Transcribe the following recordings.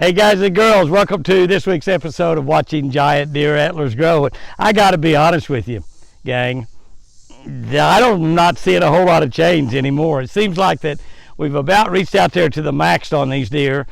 Hey guys and girls, welcome to this week's episode of Watching Giant Deer Antlers Grow. I got to be honest with you, gang. I'm not seeing a whole lot of change anymore. It seems like that we've about reached out there to the max on these deer.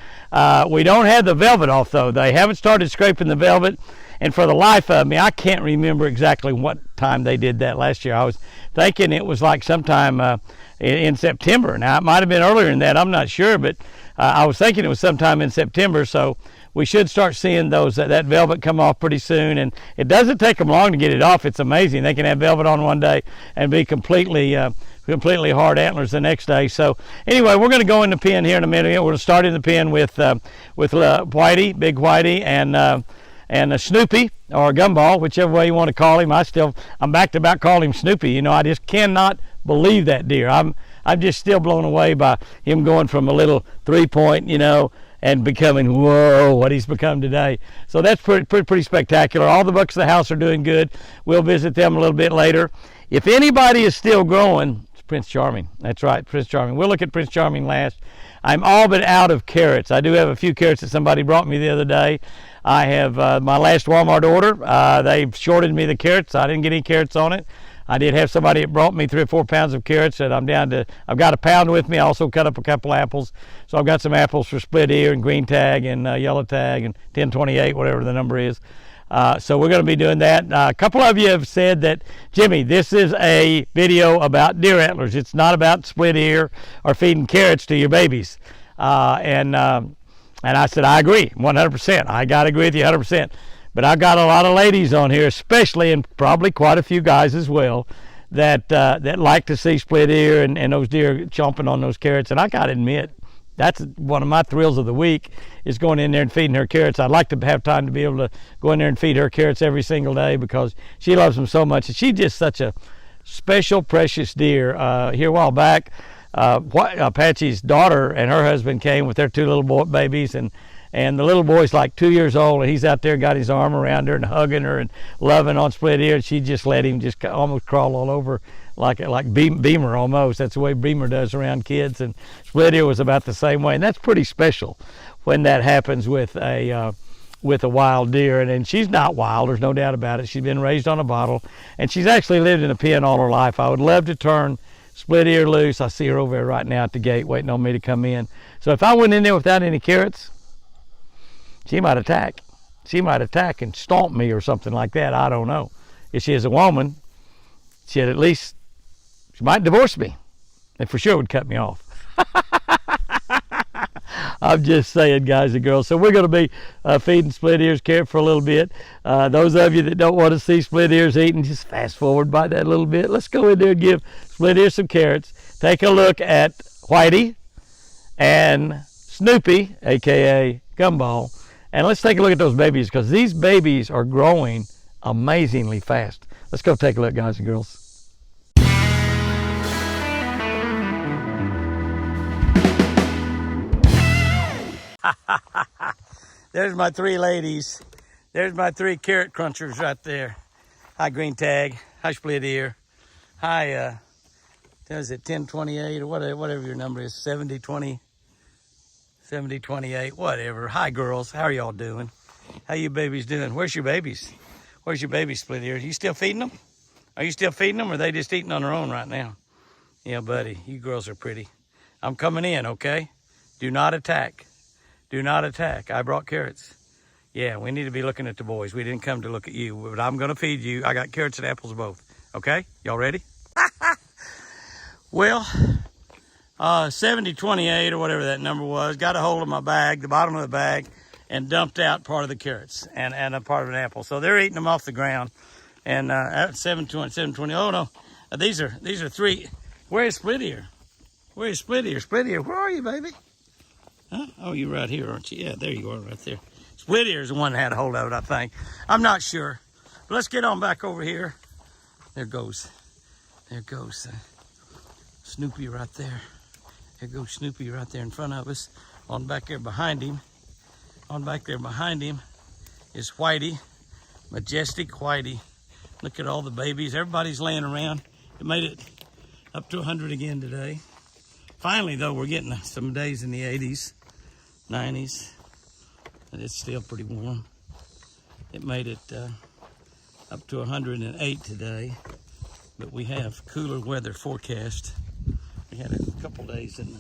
We don't have the velvet off though. They haven't started scraping the velvet. And for the life of me, I can't remember exactly what time they did that last year. I was thinking it was like sometime in September. Now, it might have been earlier than that. I'm not sure, but I was thinking it was sometime in September. So we should start seeing that velvet come off pretty soon. And it doesn't take them long to get it off. It's amazing. They can have velvet on one day and be completely hard antlers the next day. So anyway, we're going to go in the pen here in a minute. We're going to start in the pen with Whitey, Big Whitey, and a Snoopy or a Gumball, whichever way you want to call him. I'm back to about calling him Snoopy. You know, I just cannot believe that deer. I'm just still blown away by him going from a little 3-point, you know, and becoming, whoa, what he's become today. So that's pretty spectacular. All the bucks of the house are doing good. We'll visit them a little bit later. If anybody is still growing, it's Prince Charming. That's right, Prince Charming. We'll look at Prince Charming last. I'm all but out of carrots. I do have a few carrots that somebody brought me the other day. I have my last Walmart order. They've shorted me the carrots. I didn't get any carrots on it. I did have somebody that brought me 3 or 4 pounds of carrots that I'm down to. I've got a pound with me. I also cut up a couple apples. So I've got some apples for split ear and green tag and yellow tag and 1028, whatever the number is. So we're going to be doing that. A couple of you have said that, Jimmy, this is a video about deer antlers. It's not about split ear or feeding carrots to your babies. And I said, I agree, 100%. I got to agree with you 100%. But I've got a lot of ladies on here, especially, and probably quite a few guys as well, that like to see split ear and those deer chomping on those carrots. And I got to admit, that's one of my thrills of the week, is going in there and feeding her carrots. I'd like to have time to be able to go in there and feed her carrots every single day because she loves them so much. And she's just such a special, precious deer. Here a while back, Apache's daughter and her husband came with their 2 little babies, and the little boy's like 2 years old, and he's out there, got his arm around her and hugging her and loving on split ear, and she just let him just almost crawl all over like Beamer almost. That's the way Beamer does around kids, and split ear was about the same way, and that's pretty special when that happens with a wild deer. And she's not wild, there's no doubt about it. She's been raised on a bottle, and she's actually lived in a pen all her life. I would love to turn split ear loose. I see her over there right now at the gate waiting on me to come in. So if I went in there without any carrots, she might attack. She might attack and stomp me or something like that. I don't know. If she is a woman, she might divorce me. And for sure would cut me off. I'm just saying, guys and girls. So we're going to be feeding split ears carrot for a little bit. Those of you that don't want to see split ears eating, just fast forward by that a little bit. Let's go in there and give split ears some carrots. Take a look at Whitey and Snoopy, a.k.a. Gumball. And let's take a look at those babies, because these babies are growing amazingly fast. Let's go take a look, guys and girls. There's my 3 ladies. There's my 3 carrot crunchers right there. Hi, green tag. Hi, split ear. Hi, is it 1028 or whatever your number is, 7020, 7028, whatever. Hi, girls. How are y'all doing? How you babies doing? Where's your babies? Where's your baby split ear? You still feeding them? Are you still feeding them, or are they just eating on their own right now? Yeah, buddy, you girls are pretty. I'm coming in, okay? Do not attack. Do not attack. I brought carrots. Yeah, we need to be looking at the boys. We didn't come to look at you, but I'm going to feed you. I got carrots and apples both. Okay? Y'all ready? Well, 7028 or whatever that number was, got a hold of my bag, the bottom of the bag, and dumped out part of the carrots and a part of an apple. So they're eating them off the ground. And at 720, oh no, these are 3. Where is split ear? Where is split ear? Split ear, where are you, baby? Huh? Oh, you're right here, aren't you? Yeah, there you are right there. Split ear is the one that had a hold of it, I think. I'm not sure. But let's get on back over here. There goes Snoopy right there. There goes Snoopy right there in front of us. On back there behind him. On back there behind him is Whitey. Majestic Whitey. Look at all the babies. Everybody's laying around. It made it up to 100 again today. Finally, though, we're getting some days in the 80s, 90s, and it's still pretty warm. It made it up to 108 today, but we have cooler weather forecast. We had a couple days and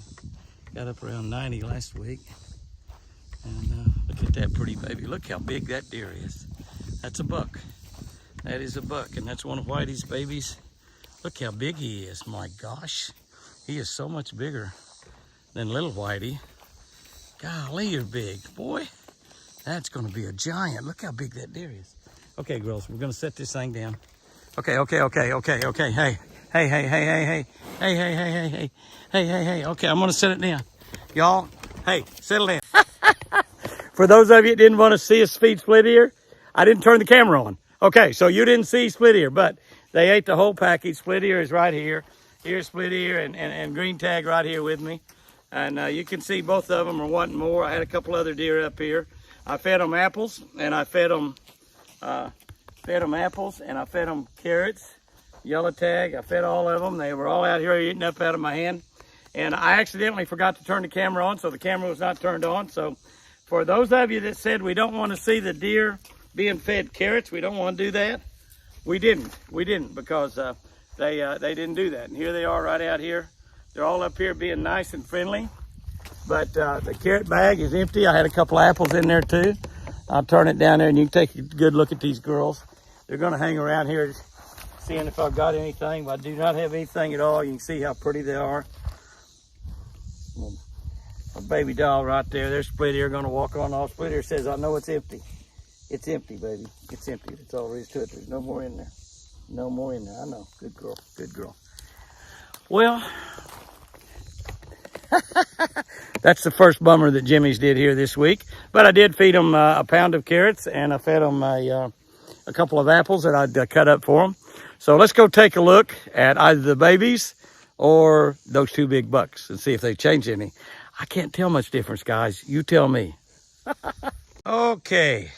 got up around 90 last week. And look at that pretty baby. Look how big that deer is. That's a buck. That is a buck, and that's one of Whitey's babies. Look how big he is. My gosh, he is so much bigger than little Whitey. Golly, you're big, boy. That's gonna be a giant. Look how big that deer is. Okay, girls, we're gonna set this thing down. Okay. Hey. Okay, I'm gonna set it down. Y'all, hey, settle down. For those of you that didn't want to see us feed split ear, I didn't turn the camera on. Okay, so you didn't see split ear, but they ate the whole package. Split ear is right here. Here's split ear and green tag right here with me. And you can see both of them are wanting more. I had a couple other deer up here. I fed them apples, and I fed them carrots, yellow tag. I fed all of them. They were all out here eating up out of my hand. And I accidentally forgot to turn the camera on, so the camera was not turned on. So for those of you that said we don't want to see the deer being fed carrots, we don't want to do that, we didn't because they didn't do that. And here they are right out here. They're all up here being nice and friendly. But the carrot bag is empty. I had a couple apples in there too. I'll turn it down there and you can take a good look at these girls. They're going to hang around here seeing if I've got anything, but I do not have anything at all. You can see how pretty they are. A baby doll right there. There's Split Ear going to walk on off. Split Ear says, I know it's empty. It's empty, baby. It's empty. That's all there is to it. There's no more in there. No more in there. I know. Good girl. Good girl. Well, that's the first bummer that Jimmy's did here this week. But I did feed them a pound of carrots, and I fed them a couple of apples that I'd cut up for them. So let's go take a look at either the babies or those two big bucks and see if they've changed any. I can't tell much difference, guys. You tell me. Okay.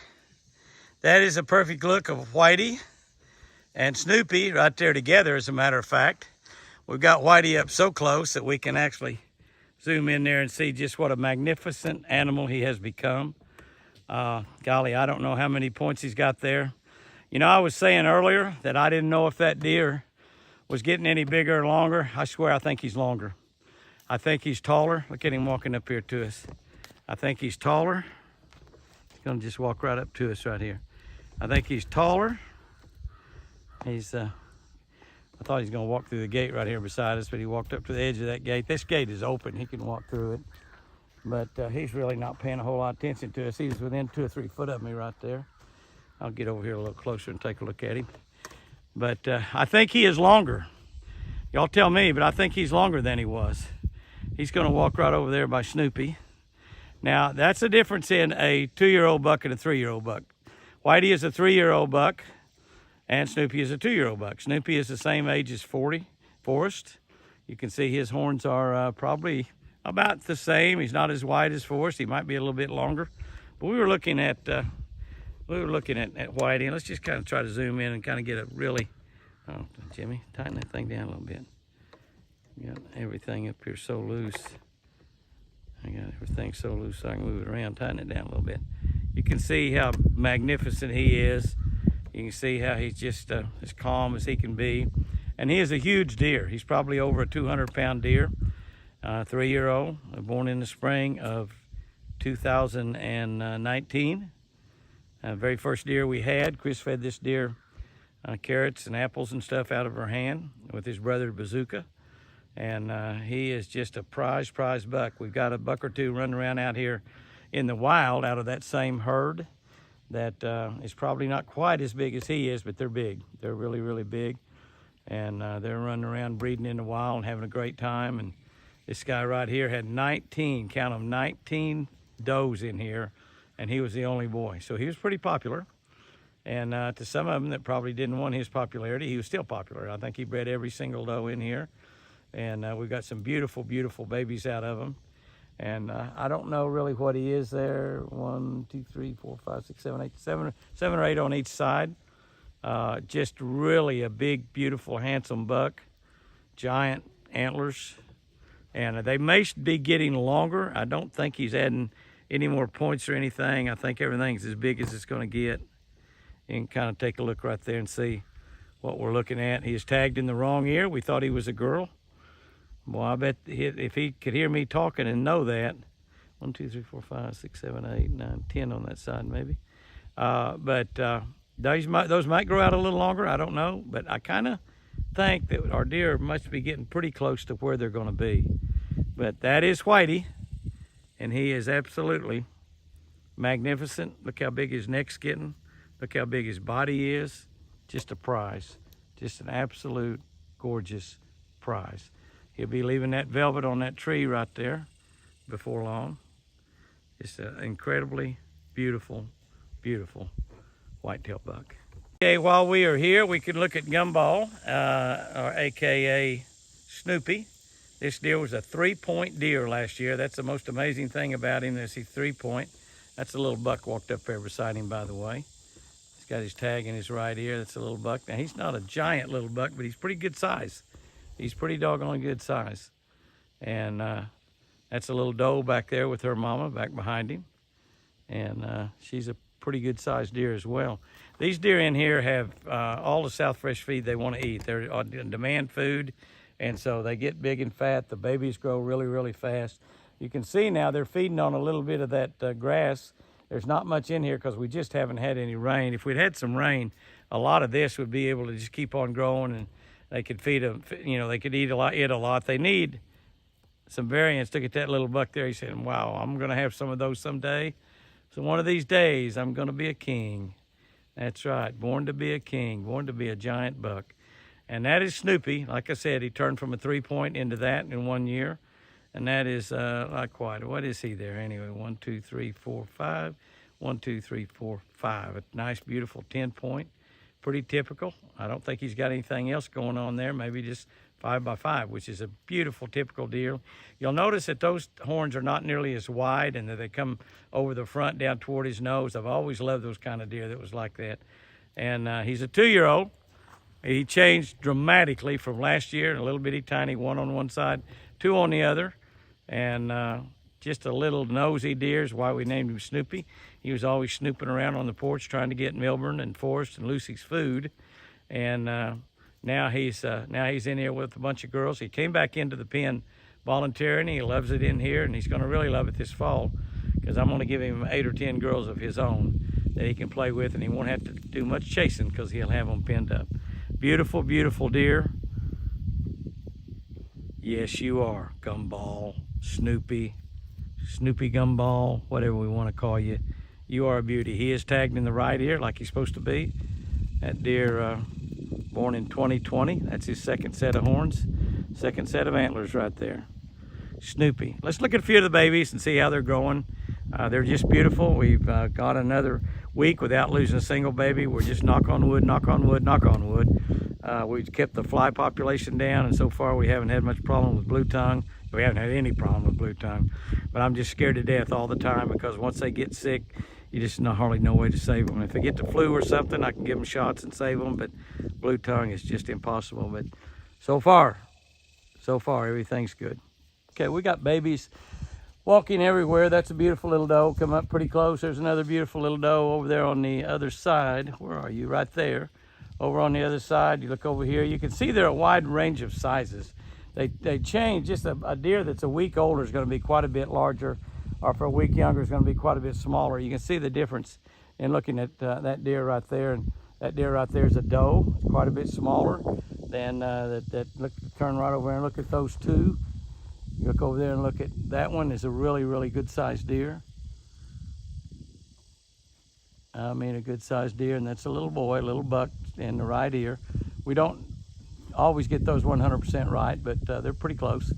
That is a perfect look of Whitey and Snoopy right there together, as a matter of fact. We've got Whitey up so close that we can actually zoom in there and see just what a magnificent animal he has become. Golly, I don't know how many points he's got there. You know, I was saying earlier that I didn't know if that deer was getting any bigger or longer. I swear I think he's longer. I think he's taller. Look at him walking up here to us. I think he's taller. He's gonna just walk right up to us right here. I think he's taller. He's, I thought he was gonna walk through the gate right here beside us, but he walked up to the edge of that gate. This gate is open, he can walk through it. But he's really not paying a whole lot of attention to us. He's within 2 or 3 foot of me right there. I'll get over here a little closer and take a look at him. But I think he is longer. Y'all tell me, but I think he's longer than he was. He's gonna walk right over there by Snoopy. Now, that's the difference in a 2-year-old buck and a 3-year-old buck. Whitey is a 3-year-old buck, and Snoopy is a 2-year-old buck. Snoopy is the same age as Forrest. You can see his horns are probably about the same. He's not as wide as Forrest. He might be a little bit longer. But we were looking at Whitey, and let's just kind of try to zoom in and kind of get a really, oh, Jimmy, tighten that thing down a little bit. You got everything up here so loose. I got everything so loose so I can move it around, tighten it down a little bit. You can see how magnificent he is. You can see how he's just as calm as he can be. And he is a huge deer. He's probably over a 200-pound deer, 3-year-old, born in the spring of 2019. Very first deer we had. Chris fed this deer carrots and apples and stuff out of her hand with his brother Bazooka. And he is just a prize buck. We've got a buck or two running around out here in the wild out of that same herd that is probably not quite as big as he is, but they're big. They're really, really big. And they're running around breeding in the wild and having a great time. And this guy right here had 19, count them, 19 does in here, and he was the only boy. So he was pretty popular. And to some of them that probably didn't want his popularity, he was still popular. I think he bred every single doe in here. And we've got some beautiful, beautiful babies out of him. And I don't know really what he is there. 1, 2, 3, 4, 5, 6, 7, 8, 7 or 8 on each side. Just really a big, beautiful, handsome buck. Giant antlers. And they may be getting longer. I don't think he's adding any more points or anything. I think everything's as big as it's going to get. You can kind of take a look right there and see what we're looking at. He is tagged in the wrong ear. We thought he was a girl. Well, I bet if he could hear me talking and know that, 1, 2, 3, 4, 5, 6, 7, 8, 9, 10 on that side maybe. Those might grow out a little longer. I don't know, but I kind of think that our deer must be getting pretty close to where they're going to be. But that is Whitey, and he is absolutely magnificent. Look how big his neck's getting. Look how big his body is. Just a prize. Just an absolute gorgeous prize. He'll be leaving that velvet on that tree right there before long. It's an incredibly beautiful, beautiful whitetail buck. Okay, while we are here, we can look at Gumball, or AKA Snoopy. This deer was a 3-point deer last year. That's the most amazing thing about him, is he's 3-point. That's a little buck walked up there beside him, by the way. He's got his tag in his right ear. That's a little buck. Now, he's not a giant little buck, but he's pretty good size. He's pretty doggone good size. And that's a little doe back there with her mama back behind him. And she's a pretty good sized deer as well. These deer in here have all the South Fresh feed they want to eat. They're on demand food, and so they get big and fat. The babies grow really, really fast. You can see now they're feeding on a little bit of that grass. There's not much in here because we just haven't had any rain. If we'd had some rain, a lot of this would be able to just keep on growing, and they could feed them, you know, they could eat a lot. They need some variance. Look at that little buck there. He said, wow, I'm going to have some of those someday. So one of these days, I'm going to be a king. That's right, born to be a king, born to be a giant buck. And that is Snoopy. Like I said, he turned from a 3-point into that in 1 year. And that is like what is he there anyway? 1, 2, 3, 4, 5. 1, 2, 3, 4, 5. A nice, beautiful 10-point. Pretty typical. I don't think he's got anything else going on there. Maybe just 5x5, which is a beautiful, typical deer. You'll notice that those horns are not nearly as wide and that they come over the front down toward his nose. I've always loved those kind of deer that was like that. And he's a 2-year-old. He changed dramatically from last year, a little bitty tiny one on one side, 2 on the other. And just a little nosy deer is why we named him Snoopy. He was always snooping around on the porch trying to get Milburn and Forrest and Lucy's food. And now he's in here with a bunch of girls. He came back into the pen volunteering. He loves it in here, and he's going to really love it this fall because I'm going to give him 8 or 10 girls of his own that he can play with, and he won't have to do much chasing because he'll have them pinned up. Beautiful, beautiful deer. Yes, you are, Gumball, Snoopy, Snoopy Gumball, whatever we want to call you. You are a beauty. He is tagged in the right ear like he's supposed to be. That deer born in 2020. That's his second set of horns, second set of antlers right there. Snoopy. Let's look at a few of the babies and see how they're growing. They're just beautiful. We've got another week without losing a single baby. We're just knock on wood, knock on wood, knock on wood. We've kept the fly population down, and so far we haven't had much problem with blue tongue. We haven't had any problem with blue tongue, but I'm just scared to death all the time because once they get sick, you just hardly no way to save them. If they get the flu or something, I can give them shots and save them, but blue tongue is just impossible. But so far, everything's good. Okay, we got babies walking everywhere. That's a beautiful little doe. Come up pretty close. There's another beautiful little doe over there on the other side. Where are you? Right there. Over on the other side, you look over here. You can see they're a wide range of sizes. They change. Just a deer that's a week older is going to be quite a bit larger, or for a week younger is going to be quite a bit smaller. You can see the difference in looking at that deer right there. And that deer right there is a doe, quite a bit smaller than look, turn right over and look at those two. You look over there and look at that one is a really, really good sized deer. I mean, a good sized deer, and that's a little boy, a little buck in the right ear. We don't always get those 100% right, but they're pretty close.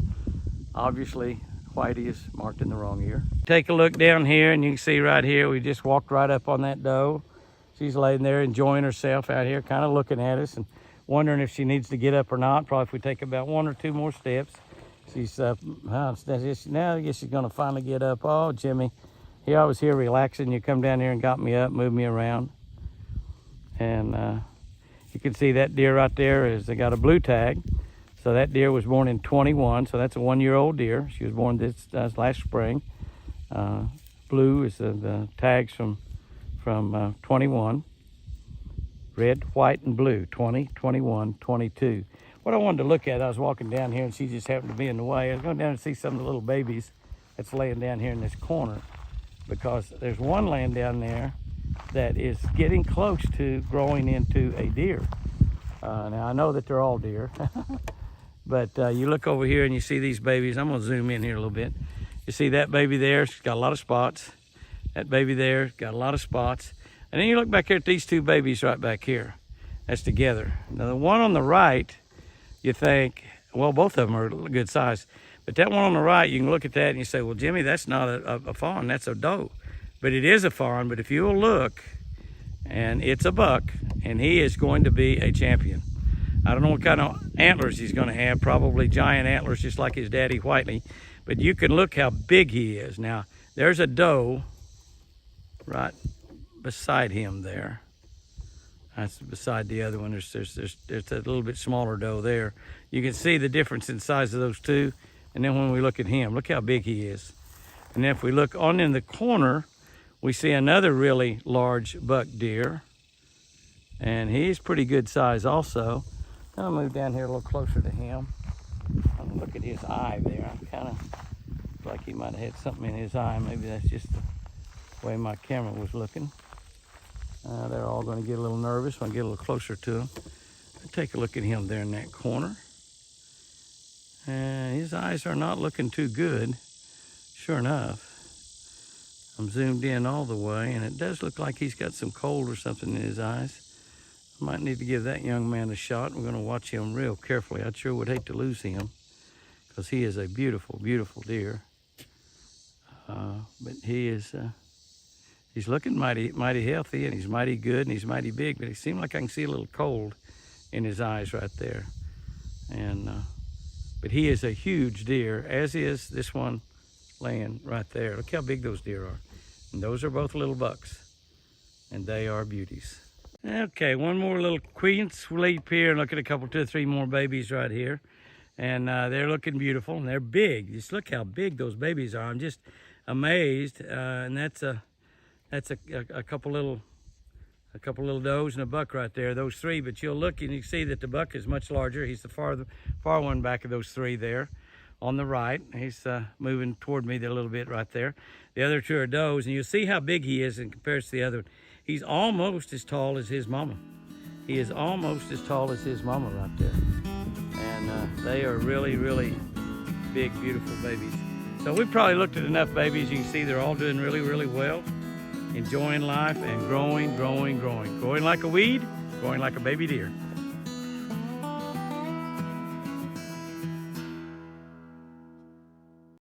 Obviously, Whitey is marked in the wrong ear. Take a look down here, and you can see right here, we just walked right up on that doe. She's laying there enjoying herself out here, kind of looking at us and wondering if she needs to get up or not. Probably if we take about 1 or 2 more steps. She's now I guess she's gonna finally get up. Oh, Jimmy, I was here relaxing. You come down here and got me up, moved me around. And you can see that deer right there is they got a blue tag. So that deer was born in 21, so that's a 1-year-old deer. She was born this last spring. blue is the tags from 21. Red, white, and blue, 20, 21, 22. What I wanted to look at, I was walking down here and she just happened to be in the way. I was going down and see some of the little babies that's laying down here in this corner, because there's one laying down there that is getting close to growing into a deer. Now I know that they're all deer, but you look over here and you see these babies. I'm gonna zoom in here a little bit. You see that baby there, she's got a lot of spots. That baby there got a lot of spots. And then you look back here at these two babies right back here. That's together. Now the one on the right, you think, well, both of them are a good size. But that one on the right, you can look at that and you say, well, Jimmy, that's not a fawn, that's a doe. But it is a fawn, but if you'll look, and it's a buck, and he is going to be a champion. I don't know what kind of antlers he's gonna have, probably giant antlers, just like his daddy Whiteley. But you can look how big he is. Now, there's a doe right beside him there. That's beside the other one. There's a little bit smaller doe there. You can see the difference in size of those two. And then when we look at him, look how big he is. And then if we look on in the corner, we see another really large buck deer. And he's pretty good size also. I'll move down here a little closer to him. I'm gonna look at his eye there. I'm kind of like he might have had something in his eye. Maybe that's just the way my camera was looking. They're all going to get a little nervous when I get a little closer to him. Take a look at him there in that corner. And his eyes are not looking too good. Sure enough. I'm zoomed in all the way, and it does look like he's got some cold or something in his eyes. I might need to give that young man a shot. We're going to watch him real carefully. I sure would hate to lose him, because he is a beautiful, beautiful deer. But he is... he's looking mighty healthy, and he's mighty good, and he's mighty big, but he seems like I can see a little cold in his eyes right there. And but he is a huge deer, as is this one laying right there. Look how big those deer are. And those are both little bucks, and they are beauties. Okay, one more little queen sleep here, and look at a couple, 2 or 3 more babies right here. And they're looking beautiful, and they're big. Just look how big those babies are. I'm just amazed, and that's a couple little does and a buck right there, those 3. But you'll look and you see that the buck is much larger. He's the far one back of those 3 there on the right. He's moving toward me there a little bit right there. The other 2 are does, and you'll see how big he is in comparison to the other one. He's almost as tall as his mama. He is almost as tall as his mama right there. And they are really, really big, beautiful babies. So we've probably looked at enough babies. You can see they're all doing really, really well. Enjoying life and growing like a weed, growing like a baby deer.